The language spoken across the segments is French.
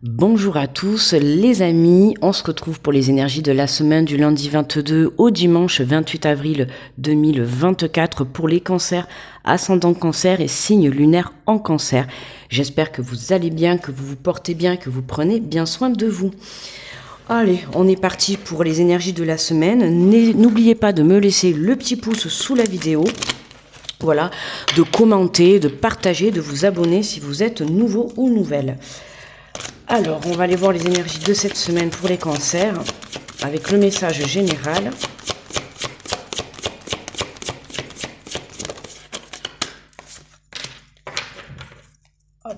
Bonjour à tous les amis, on se retrouve pour les énergies de la semaine du lundi 22 au dimanche 28 avril 2024 pour les cancers, ascendant cancer et signes lunaires en cancer. J'espère que vous allez bien, que vous vous portez bien, que vous prenez bien soin de vous. Allez, on est parti pour les énergies de la semaine. N'oubliez pas de me laisser le petit pouce sous la vidéo. Voilà, de commenter, de partager, de vous abonner si vous êtes nouveau ou nouvelle. Alors, on va aller voir les énergies de cette semaine pour les cancers, avec le message général. Hop.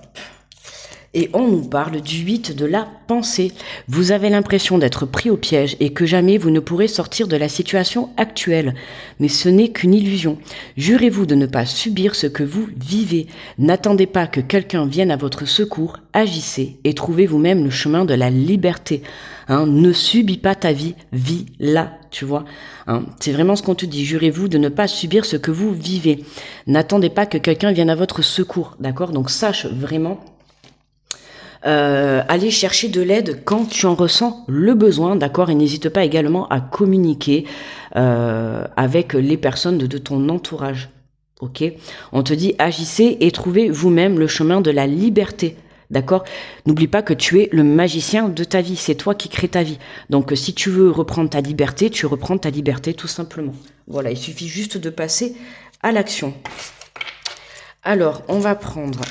Et on nous parle du 8 de la pensée. Vous avez l'impression d'être pris au piège et que jamais vous ne pourrez sortir de la situation actuelle. Mais ce n'est qu'une illusion. Jurez-vous de ne pas subir ce que vous vivez. N'attendez pas que quelqu'un vienne à votre secours. Agissez et trouvez vous-même le chemin de la liberté. Ne subis pas ta vie, vis-la, tu vois. C'est vraiment ce qu'on te dit. Jurez-vous de ne pas subir ce que vous vivez. N'attendez pas que quelqu'un vienne à votre secours, d'accord? Donc sache vraiment... aller chercher de l'aide quand tu en ressens le besoin, d'accord, et n'hésite pas également à communiquer avec les personnes de ton entourage, ok. On te dit agissez et trouvez vous-même le chemin de la liberté, d'accord. N'oublie pas que tu es le magicien de ta vie, c'est toi qui crée ta vie, donc si tu veux reprendre ta liberté, tu reprends ta liberté tout simplement. Voilà, il suffit juste de passer à l'action. Alors, on va prendre,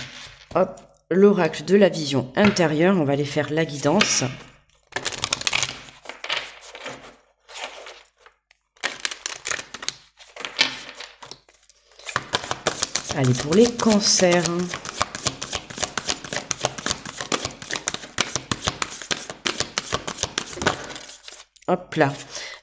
hop, l'oracle de la vision intérieure, on va aller faire la guidance. Allez, pour les cancers. Hop là.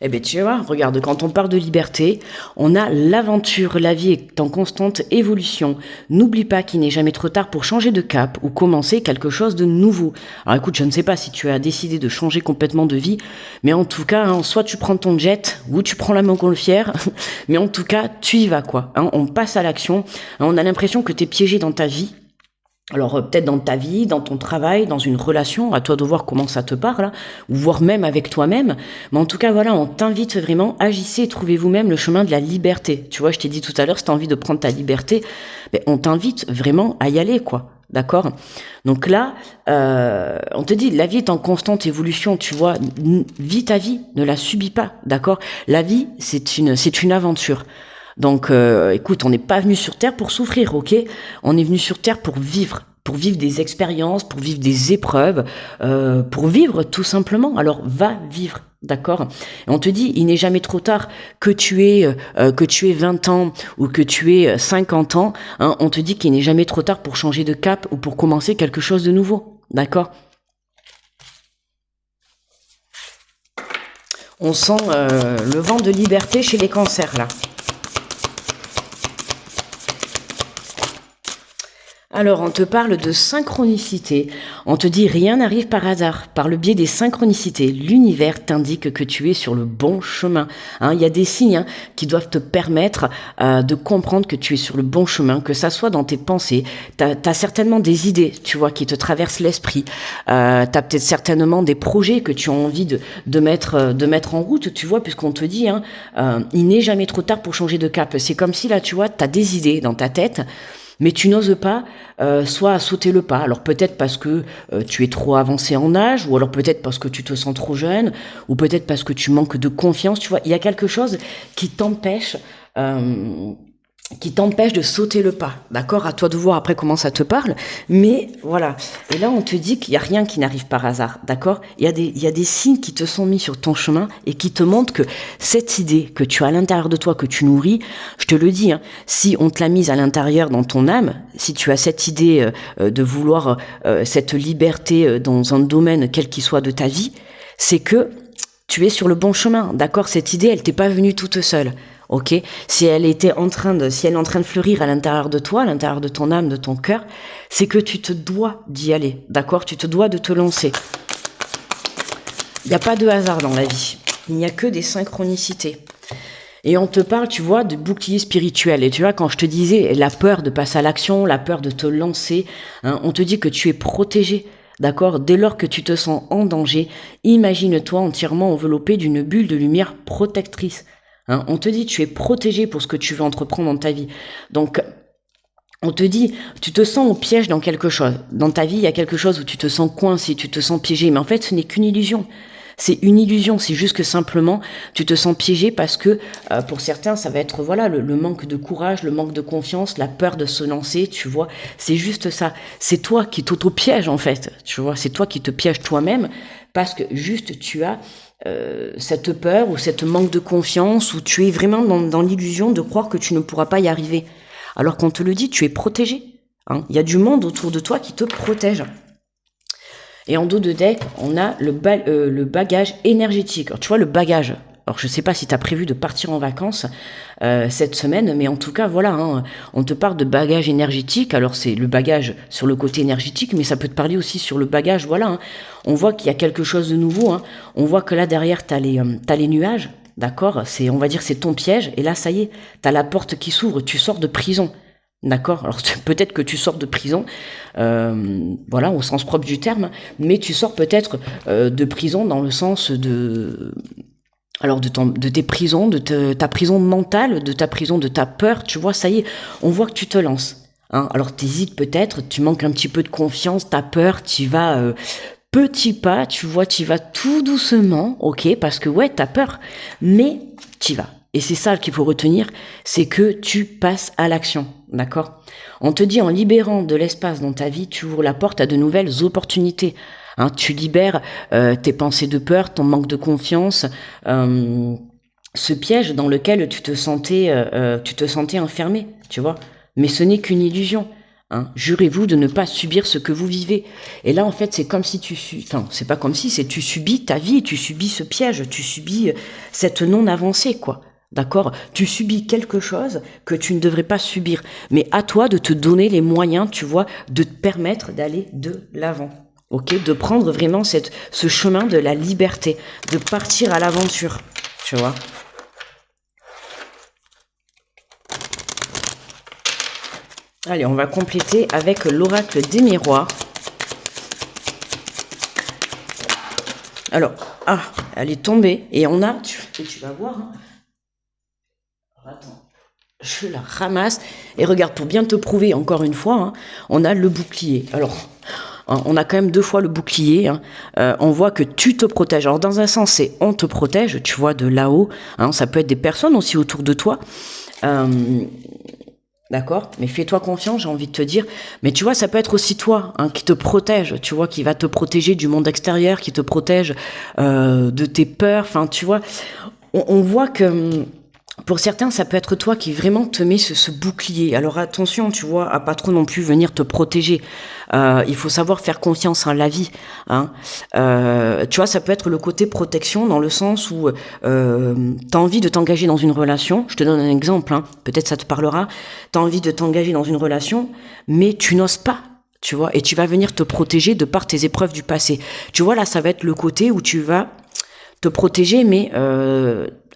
Eh bien, tu vois, regarde, quand on parle de liberté, on a l'aventure, la vie est en constante évolution. N'oublie pas qu'il n'est jamais trop tard pour changer de cap ou commencer quelque chose de nouveau. Alors écoute, je ne sais pas si tu as décidé de changer complètement de vie, mais en tout cas, soit tu prends ton jet ou tu prends la montgolfière, mais en tout cas, tu y vas, quoi. On passe à l'action. On a l'impression que tu es piégé dans ta vie. Alors peut-être dans ta vie, dans ton travail, dans une relation, à toi de voir comment ça te parle, ou voire même avec toi-même. Mais en tout cas, voilà, on t'invite vraiment, agissez et trouvez vous-même le chemin de la liberté. Tu vois, je t'ai dit tout à l'heure, si tu as envie de prendre ta liberté, on t'invite vraiment à y aller, quoi. D'accord? Donc là, on te dit, la vie est en constante évolution, tu vois, vis ta vie, ne la subis pas, d'accord? La vie, c'est une aventure. Donc, écoute, on n'est pas venu sur Terre pour souffrir, ok? On est venu sur Terre pour vivre des expériences, pour vivre des épreuves, pour vivre tout simplement. Alors, va vivre, d'accord? Et on te dit, il n'est jamais trop tard que tu aies 20 ans ou que tu aies 50 ans. On te dit qu'il n'est jamais trop tard pour changer de cap ou pour commencer quelque chose de nouveau, d'accord? On sent le vent de liberté chez les cancers, là. Alors, on te parle de synchronicité. On te dit rien n'arrive par hasard. Par le biais des synchronicités, l'univers t'indique que tu es sur le bon chemin. Il y a des signes qui doivent te permettre de comprendre que tu es sur le bon chemin, que ça soit dans tes pensées. T'as certainement des idées, tu vois, qui te traversent l'esprit. T'as peut-être certainement des projets que tu as envie de mettre en route, tu vois, puisqu'on te dit, il n'est jamais trop tard pour changer de cap. C'est comme si là, tu vois, t'as des idées dans ta tête, mais tu n'oses pas soit à sauter le pas. Alors peut-être parce que tu es trop avancé en âge, ou alors peut-être parce que tu te sens trop jeune, ou peut-être parce que tu manques de confiance, tu vois. Il y a quelque chose qui t'empêche de sauter le pas, d'accord? À toi de voir après comment ça te parle, mais voilà. Et là, on te dit qu'il n'y a rien qui n'arrive par hasard, d'accord? Il y a des signes qui te sont mis sur ton chemin et qui te montrent que cette idée que tu as à l'intérieur de toi, que tu nourris, je te le dis, si on te l'a mise à l'intérieur dans ton âme, si tu as cette idée de vouloir cette liberté dans un domaine quel qu'il soit de ta vie, c'est que tu es sur le bon chemin, d'accord? Cette idée, elle t'est pas venue toute seule. Ok, si elle est en train de fleurir à l'intérieur de toi, à l'intérieur de ton âme, de ton cœur, c'est que tu te dois d'y aller, d'accord? Tu te dois de te lancer. Il n'y a pas de hasard dans la vie. Il n'y a que des synchronicités. Et on te parle, tu vois, de bouclier spirituel. Et tu vois, quand je te disais la peur de passer à l'action, la peur de te lancer, on te dit que tu es protégé. d'accord? Dès lors que tu te sens en danger, imagine-toi entièrement enveloppé d'une bulle de lumière protectrice. Hein, on te dit, tu es protégé pour ce que tu veux entreprendre dans ta vie. Donc, on te dit, tu te sens au piège dans quelque chose. Dans ta vie, il y a quelque chose où tu te sens coincé, tu te sens piégé. Mais en fait, ce n'est qu'une illusion. C'est une illusion, c'est juste que simplement, tu te sens piégé parce que, pour certains, ça va être voilà le manque de courage, le manque de confiance, la peur de se lancer, tu vois. C'est juste ça. C'est toi qui t'auto-pièges, en fait, tu vois. C'est toi qui te pièges toi-même parce que juste tu as cette peur ou cette manque de confiance où tu es vraiment dans l'illusion de croire que tu ne pourras pas y arriver. Alors qu'on te le dit, tu es protégé. Hein. Il y a du monde autour de toi qui te protège. Et en dos de deck, on a le bagage énergétique. Alors, tu vois, le bagage. Alors, je sais pas si tu as prévu de partir en vacances cette semaine, mais en tout cas, voilà, hein, on te parle de bagage énergétique. Alors, c'est le bagage sur le côté énergétique, mais ça peut te parler aussi sur le bagage, voilà. Hein. On voit qu'il y a quelque chose de nouveau. Hein. On voit que là, derrière, tu as les nuages, d'accord? On va dire, c'est ton piège. Et là, ça y est, tu as la porte qui s'ouvre. Tu sors de prison. D'accord? Alors peut-être que tu sors de prison, voilà, au sens propre du terme, mais tu sors peut-être de prison dans le sens de tes prisons, ta prison mentale, de ta prison, de ta peur, tu vois, ça y est, on voit que tu te lances. Hein. Alors t'hésites peut-être, tu manques un petit peu de confiance, t'as peur, tu vas petit pas, tu vois, tu vas tout doucement, ok, parce que ouais, t'as peur, mais tu vas. Et c'est ça qu'il faut retenir, c'est que tu passes à l'action, d'accord? On te dit en libérant de l'espace dans ta vie, tu ouvres la porte à de nouvelles opportunités. Hein, tu libères tes pensées de peur, ton manque de confiance, ce piège dans lequel tu te sentais enfermé, tu vois. Mais ce n'est qu'une illusion. Hein. Jurez-vous de ne pas subir ce que vous vivez. Et là, en fait, c'est comme si c'est pas comme si, c'est tu subis ta vie, tu subis ce piège, tu subis cette non-avancée, quoi. D'accord? Tu subis quelque chose que tu ne devrais pas subir. Mais à toi de te donner les moyens, tu vois, de te permettre d'aller de l'avant. Ok? De prendre vraiment ce chemin de la liberté, de partir à l'aventure. Tu vois? Allez, on va compléter avec l'oracle des miroirs. Alors, elle est tombée et on a, tu vas voir, hein. Attends, je la ramasse et regarde, pour bien te prouver encore une fois, hein, on a le bouclier. Alors, on a quand même 2 fois le bouclier. Hein. On voit que tu te protèges. Alors, dans un sens, c'est on te protège, tu vois, de là-haut. Hein, ça peut être des personnes aussi autour de toi. D'accord? Mais fais-toi confiance, j'ai envie de te dire. Mais tu vois, ça peut être aussi toi, hein, qui te protège, tu vois, qui va te protéger du monde extérieur, qui te protège de tes peurs. Enfin, tu vois, on voit que pour certains, ça peut être toi qui vraiment te mets ce bouclier. Alors attention, tu vois, à pas trop non plus venir te protéger. Il faut savoir faire confiance en la vie. Hein. Tu vois, ça peut être le côté protection dans le sens où tu as envie de t'engager dans une relation. Je te donne un exemple, hein, peut-être ça te parlera. Tu as envie de t'engager dans une relation, mais tu n'oses pas. Tu vois, et tu vas venir te protéger de par tes épreuves du passé. Tu vois, là, ça va être le côté où tu vas te protéger, mais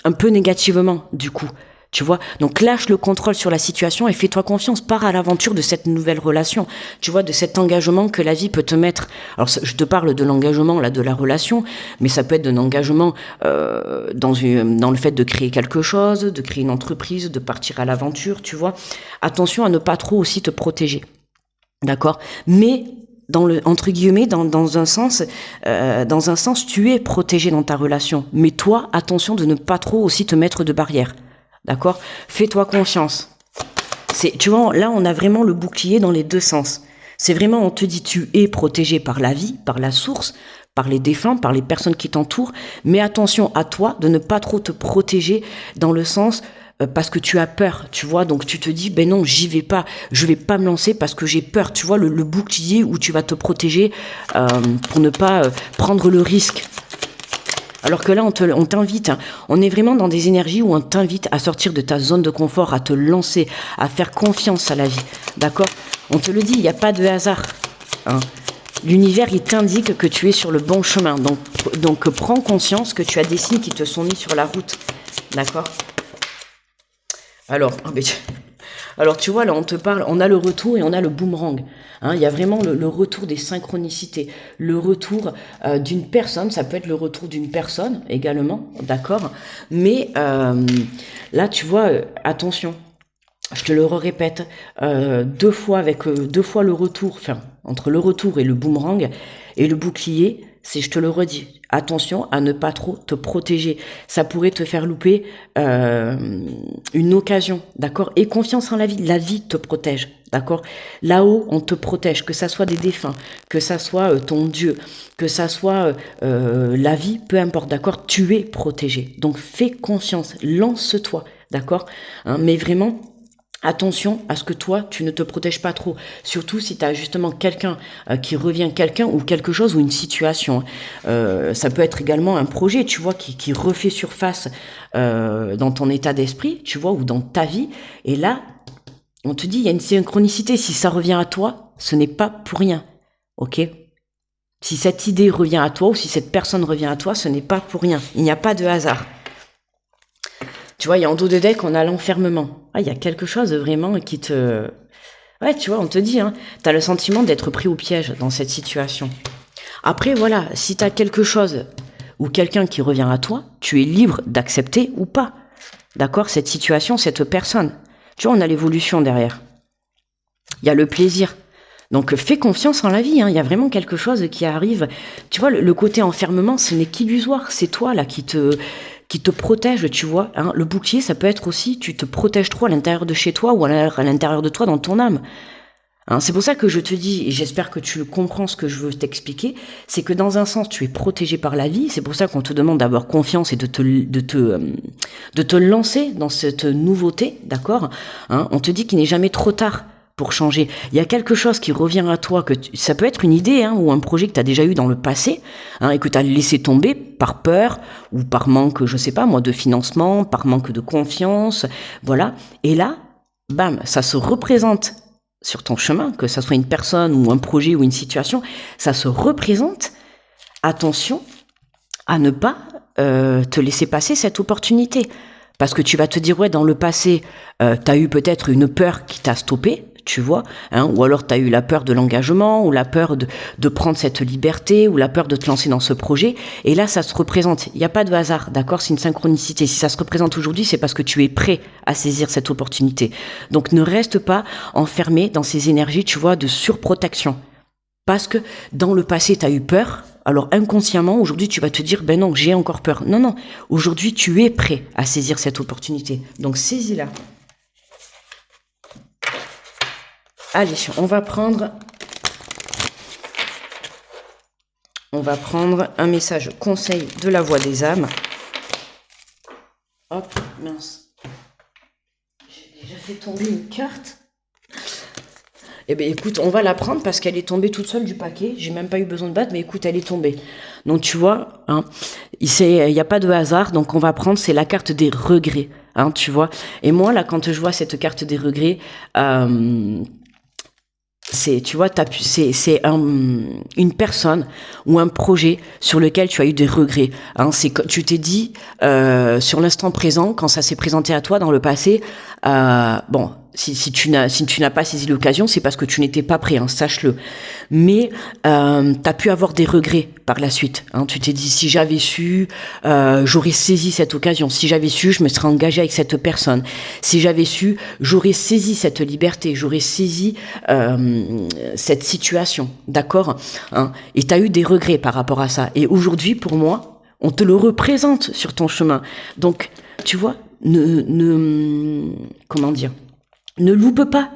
un peu négativement, du coup. Tu vois, donc lâche le contrôle sur la situation et fais-toi confiance, pars à l'aventure de cette nouvelle relation, tu vois, de cet engagement que la vie peut te mettre. Alors je te parle de l'engagement là de la relation, mais ça peut être d'un engagement dans le fait de créer quelque chose, de créer une entreprise, de partir à l'aventure, tu vois. Attention à ne pas trop aussi te protéger, d'accord? Mais entre guillemets, dans un sens, tu es protégé dans ta relation. Mais toi, attention de ne pas trop aussi te mettre de barrières. D'accord? Fais-toi confiance. Tu vois, là, on a vraiment le bouclier dans les 2 sens. C'est vraiment, on te dit, tu es protégé par la vie, par la source, par les défunts, par les personnes qui t'entourent. Mais attention à toi de ne pas trop te protéger dans le sens parce que tu as peur, tu vois, donc tu te dis, ben non, j'y vais pas, je vais pas me lancer parce que j'ai peur, tu vois, le bouclier où tu vas te protéger pour ne pas prendre le risque. Alors que là, on t'invite, hein, on est vraiment dans des énergies où on t'invite à sortir de ta zone de confort, à te lancer, à faire confiance à la vie, d'accord? On te le dit, il n'y a pas de hasard, hein. L'univers, il t'indique que tu es sur le bon chemin, donc prends conscience que tu as des signes qui te sont mis sur la route, d'accord? Alors, Alors tu vois, là on te parle, on a le retour et on a le boomerang. Hein, il y a vraiment le retour des synchronicités, le retour d'une personne, ça peut être le retour d'une personne également, d'accord. Mais là tu vois, attention, je te le répète, deux fois avec deux fois le retour, enfin entre le retour et le boomerang et le bouclier, c'est, je te le redis, attention à ne pas trop te protéger. Ça pourrait te faire louper une occasion, d'accord. Et confiance en la vie te protège, d'accord. Là-haut, on te protège, que ça soit des défunts, que ça soit ton Dieu, que ça soit la vie, peu importe, d'accord. Tu es protégé, donc fais confiance, lance-toi, d'accord. Hein, mais vraiment, attention à ce que toi, tu ne te protèges pas trop. Surtout si tu as justement quelqu'un qui revient, quelqu'un ou quelque chose ou une situation. Ça peut être également un projet, tu vois, qui refait surface dans ton état d'esprit, tu vois, ou dans ta vie. Et là, on te dit, il y a une synchronicité. Si ça revient à toi, ce n'est pas pour rien. Ok ? Si cette idée revient à toi ou si cette personne revient à toi, ce n'est pas pour rien. Il n'y a pas de hasard. Tu vois, il y a en dos de deck, on a l'enfermement. Ah, il y a quelque chose vraiment qui te... Ouais, tu vois, on te dit, hein, t'as le sentiment d'être pris au piège dans cette situation. Après, voilà, si t'as quelque chose ou quelqu'un qui revient à toi, tu es libre d'accepter ou pas. D'accord, cette situation, cette personne. Tu vois, on a l'évolution derrière. Il y a le plaisir. Donc, fais confiance en la vie, hein. Il y a vraiment quelque chose qui arrive. Tu vois, le côté enfermement, ce n'est qu'illusoire. C'est toi, là, qui te protège, tu vois. Hein. Le bouclier, ça peut être aussi, tu te protèges trop à l'intérieur de chez toi ou à l'intérieur de toi dans ton âme. Hein, c'est pour ça que je te dis, et j'espère que tu comprends ce que je veux t'expliquer, c'est que dans un sens, tu es protégé par la vie. C'est pour ça qu'on te demande d'avoir confiance et de te lancer dans cette nouveauté, d'accord. Hein, on te dit qu'il n'est jamais trop tard pour changer. Il y a quelque chose qui revient à toi, ça peut être une idée hein, ou un projet que tu as déjà eu dans le passé hein, et que tu as laissé tomber par peur ou par manque, je sais pas moi, de financement, par manque de confiance, voilà. Et là, bam, ça se représente sur ton chemin, que ça soit une personne ou un projet ou une situation, ça se représente. Attention à ne pas te laisser passer cette opportunité. Parce que tu vas te dire, ouais, dans le passé, tu as eu peut-être une peur qui t'a stoppé, tu vois, hein, ou alors tu as eu la peur de l'engagement, ou la peur de prendre cette liberté, ou la peur de te lancer dans ce projet, et là, ça se représente. Il n'y a pas de hasard, d'accord, c'est une synchronicité. Si ça se représente aujourd'hui, c'est parce que tu es prêt à saisir cette opportunité. Donc, ne reste pas enfermé dans ces énergies, tu vois, de surprotection. Parce que dans le passé, tu as eu peur, alors inconsciemment, aujourd'hui, tu vas te dire, ben non, j'ai encore peur. Non, non, aujourd'hui, tu es prêt à saisir cette opportunité. Donc, saisis-la. Allez, on va prendre un message conseil de la voix des âmes. Hop, mince. J'ai déjà fait tomber une carte. Eh bien, écoute, on va la prendre parce qu'elle est tombée toute seule du paquet. J'ai même pas eu besoin de battre, mais écoute, elle est tombée. Donc, tu vois, hein, il n'y a pas de hasard. Donc, on va prendre, c'est la carte des regrets. Hein, tu vois. Et moi, là, quand je vois cette carte des regrets, tu vois, c'est une personne ou un projet sur lequel tu as eu des regrets. Hein, tu t'es dit, sur l'instant présent, quand ça s'est présenté à toi dans le passé, bon, si tu n'as pas saisi l'occasion, c'est parce que tu n'étais pas prêt, hein, sache-le. Mais tu as pu avoir des regrets par la suite. Hein, tu t'es dit, si j'avais su, j'aurais saisi cette occasion. Si j'avais su, je me serais engagé avec cette personne. Si j'avais su, j'aurais saisi cette liberté. J'aurais saisi cette situation. D'accord, hein, et tu as eu des regrets par rapport à ça. Et aujourd'hui, pour moi, on te le représente sur ton chemin. Donc, tu vois, comment dire, ne loupe pas.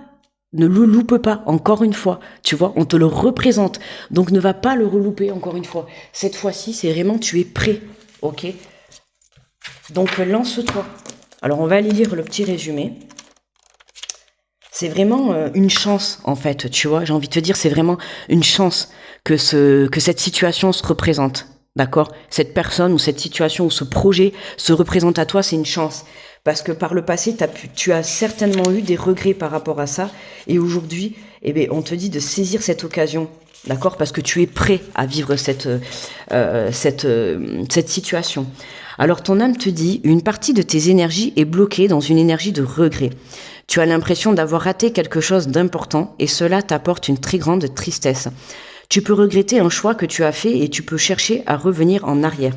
Ne le loupe pas, encore une fois. Tu vois, on te le représente. Donc, ne va pas le relouper, encore une fois. Cette fois-ci, c'est vraiment, tu es prêt. Ok ? Donc, lance-toi. Alors, on va aller lire le petit résumé. C'est vraiment une chance, en fait, tu vois. J'ai envie de te dire, c'est vraiment une chance que cette situation se représente. D'accord ? Cette personne ou cette situation ou ce projet se représente à toi, c'est une chance. Parce que par le passé, tu as certainement eu des regrets par rapport à ça. Et aujourd'hui, eh bien, on te dit de saisir cette occasion. D'accord ? Parce que tu es prêt à vivre cette situation. Alors, ton âme te dit, une partie de tes énergies est bloquée dans une énergie de regret. Tu as l'impression d'avoir raté quelque chose d'important et cela t'apporte une très grande tristesse. Tu peux regretter un choix que tu as fait et tu peux chercher à revenir en arrière.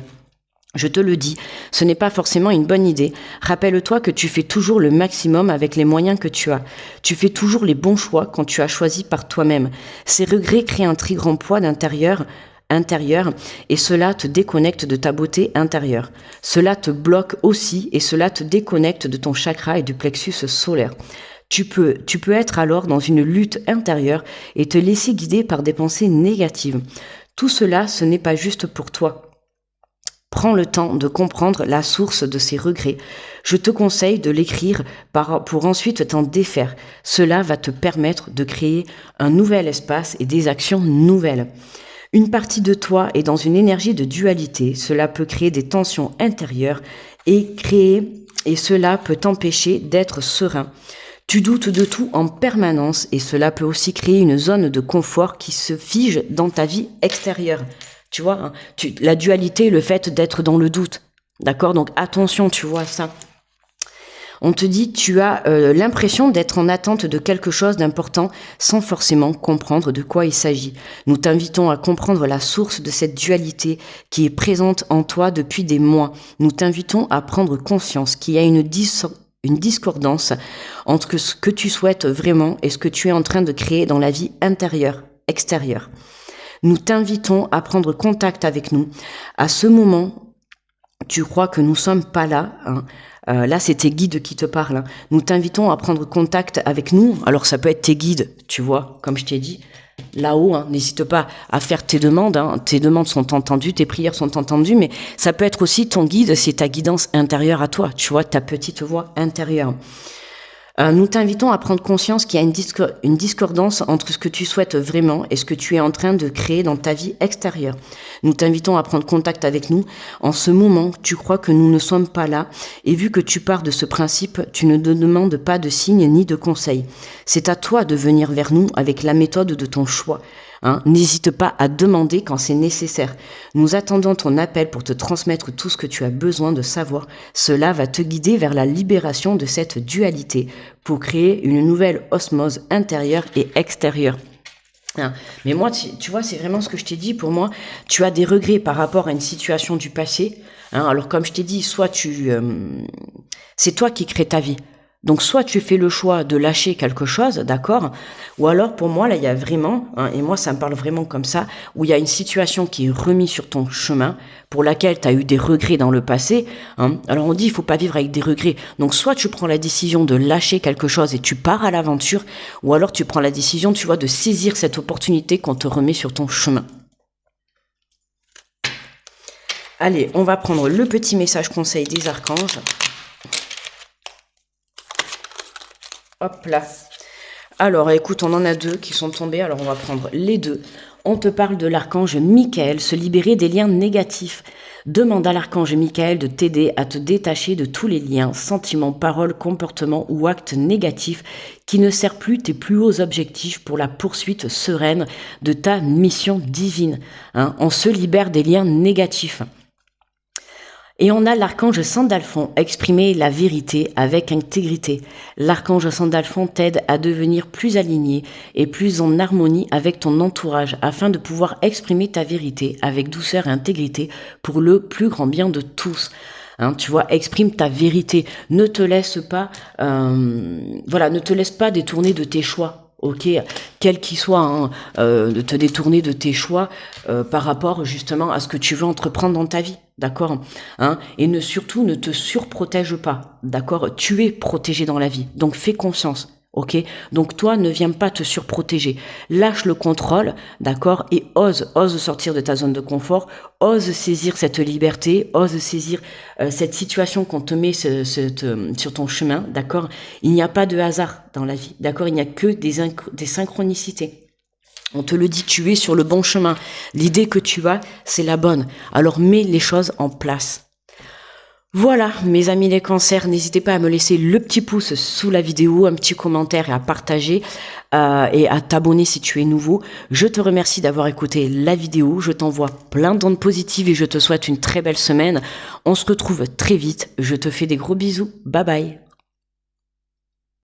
Je te le dis, ce n'est pas forcément une bonne idée. Rappelle-toi que tu fais toujours le maximum avec les moyens que tu as. Tu fais toujours les bons choix quand tu as choisi par toi-même. Ces regrets créent un très grand poids intérieur et cela te déconnecte de ta beauté intérieure. Cela te bloque aussi et cela te déconnecte de ton chakra et du plexus solaire. Tu peux être alors dans une lutte intérieure et te laisser guider par des pensées négatives. Tout cela, ce n'est pas juste pour toi. Prends le temps de comprendre la source de ces regrets. Je te conseille de l'écrire pour ensuite t'en défaire. Cela va te permettre de créer un nouvel espace et des actions nouvelles. Une partie de toi est dans une énergie de dualité. Cela peut créer des tensions intérieures et cela peut t'empêcher d'être serein. Tu doutes de tout en permanence et cela peut aussi créer une zone de confort qui se fige dans ta vie extérieure. Tu vois, hein, la dualité, le fait d'être dans le doute. D'accord? Donc attention, tu vois ça. On te dit, tu as l'impression d'être en attente de quelque chose d'important sans forcément comprendre de quoi il s'agit. Nous t'invitons à comprendre la source de cette dualité qui est présente en toi depuis des mois. Nous t'invitons à prendre conscience qu'il y a une discordance entre ce que tu souhaites vraiment et ce que tu es en train de créer dans la vie extérieure. Nous t'invitons à prendre contact avec nous. À ce moment, tu crois que nous ne sommes pas là. Là, c'est tes guides qui te parlent. Nous t'invitons à prendre contact avec nous. Alors, ça peut être tes guides, tu vois, comme je t'ai dit. Là-haut, n'hésite pas à faire tes demandes. Tes demandes sont entendues, tes prières sont entendues, mais ça peut être aussi ton guide, c'est ta guidance intérieure à toi. Tu vois, ta petite voix intérieure. Nous t'invitons à prendre conscience qu'il y a une discordance entre ce que tu souhaites vraiment et ce que tu es en train de créer dans ta vie extérieure. Nous t'invitons à prendre contact avec nous. En ce moment, tu crois que nous ne sommes pas là et vu que tu pars de ce principe, tu ne nous demandes pas de signes ni de conseils. C'est à toi de venir vers nous avec la méthode de ton choix. N'hésite pas à demander quand c'est nécessaire. Nous attendons ton appel pour te transmettre tout ce que tu as besoin de savoir. Cela va te guider vers la libération de cette dualité pour créer une nouvelle osmose intérieure et extérieure. Mais moi, tu vois, c'est vraiment ce que je t'ai dit. Pour moi, tu as des regrets par rapport à une situation du passé. Alors, comme je t'ai dit, soit c'est toi qui crées ta vie. Donc, soit tu fais le choix de lâcher quelque chose, d'accord? Ou alors, pour moi, là, il y a vraiment, et moi, ça me parle vraiment comme ça, où il y a une situation qui est remise sur ton chemin, pour laquelle tu as eu des regrets dans le passé. Alors, on dit, il faut pas vivre avec des regrets. Donc, soit tu prends la décision de lâcher quelque chose et tu pars à l'aventure, ou alors tu prends la décision, tu vois, de saisir cette opportunité qu'on te remet sur ton chemin. Allez, on va prendre le petit message conseil des archanges. Hop là. Alors, écoute, on en a deux qui sont tombés, alors on va prendre les deux. On te parle de l'archange Michael, se libérer des liens négatifs. Demande à l'archange Michael de t'aider à te détacher de tous les liens, sentiments, paroles, comportements ou actes négatifs qui ne servent plus tes plus hauts objectifs pour la poursuite sereine de ta mission divine. On se libère des liens négatifs. Et on a l'archange Sandalphon, exprimer la vérité avec intégrité. L'archange Sandalphon t'aide à devenir plus aligné et plus en harmonie avec ton entourage afin de pouvoir exprimer ta vérité avec douceur et intégrité pour le plus grand bien de tous. Tu vois, exprime ta vérité. Ne te laisse pas, ne te laisse pas détourner de tes choix. Ok, quel qu'il soit, de te détourner de tes choix par rapport justement à ce que tu veux entreprendre dans ta vie, d'accord, et surtout ne te surprotège pas, d'accord, tu es protégé dans la vie, donc fais confiance. Ok, donc toi ne viens pas te surprotéger, lâche le contrôle, d'accord, et ose sortir de ta zone de confort, ose saisir cette liberté, ose saisir cette situation qu'on te met sur ton chemin, d'accord. Il n'y a pas de hasard dans la vie, d'accord, il n'y a que des synchronicités. On te le dit, tu es sur le bon chemin, l'idée que tu as, c'est la bonne, alors mets les choses en place. Voilà, mes amis les cancers, n'hésitez pas à me laisser le petit pouce sous la vidéo, un petit commentaire et à partager et à t'abonner si tu es nouveau. Je te remercie d'avoir écouté la vidéo, je t'envoie plein d'ondes positives et je te souhaite une très belle semaine. On se retrouve très vite, je te fais des gros bisous, bye bye.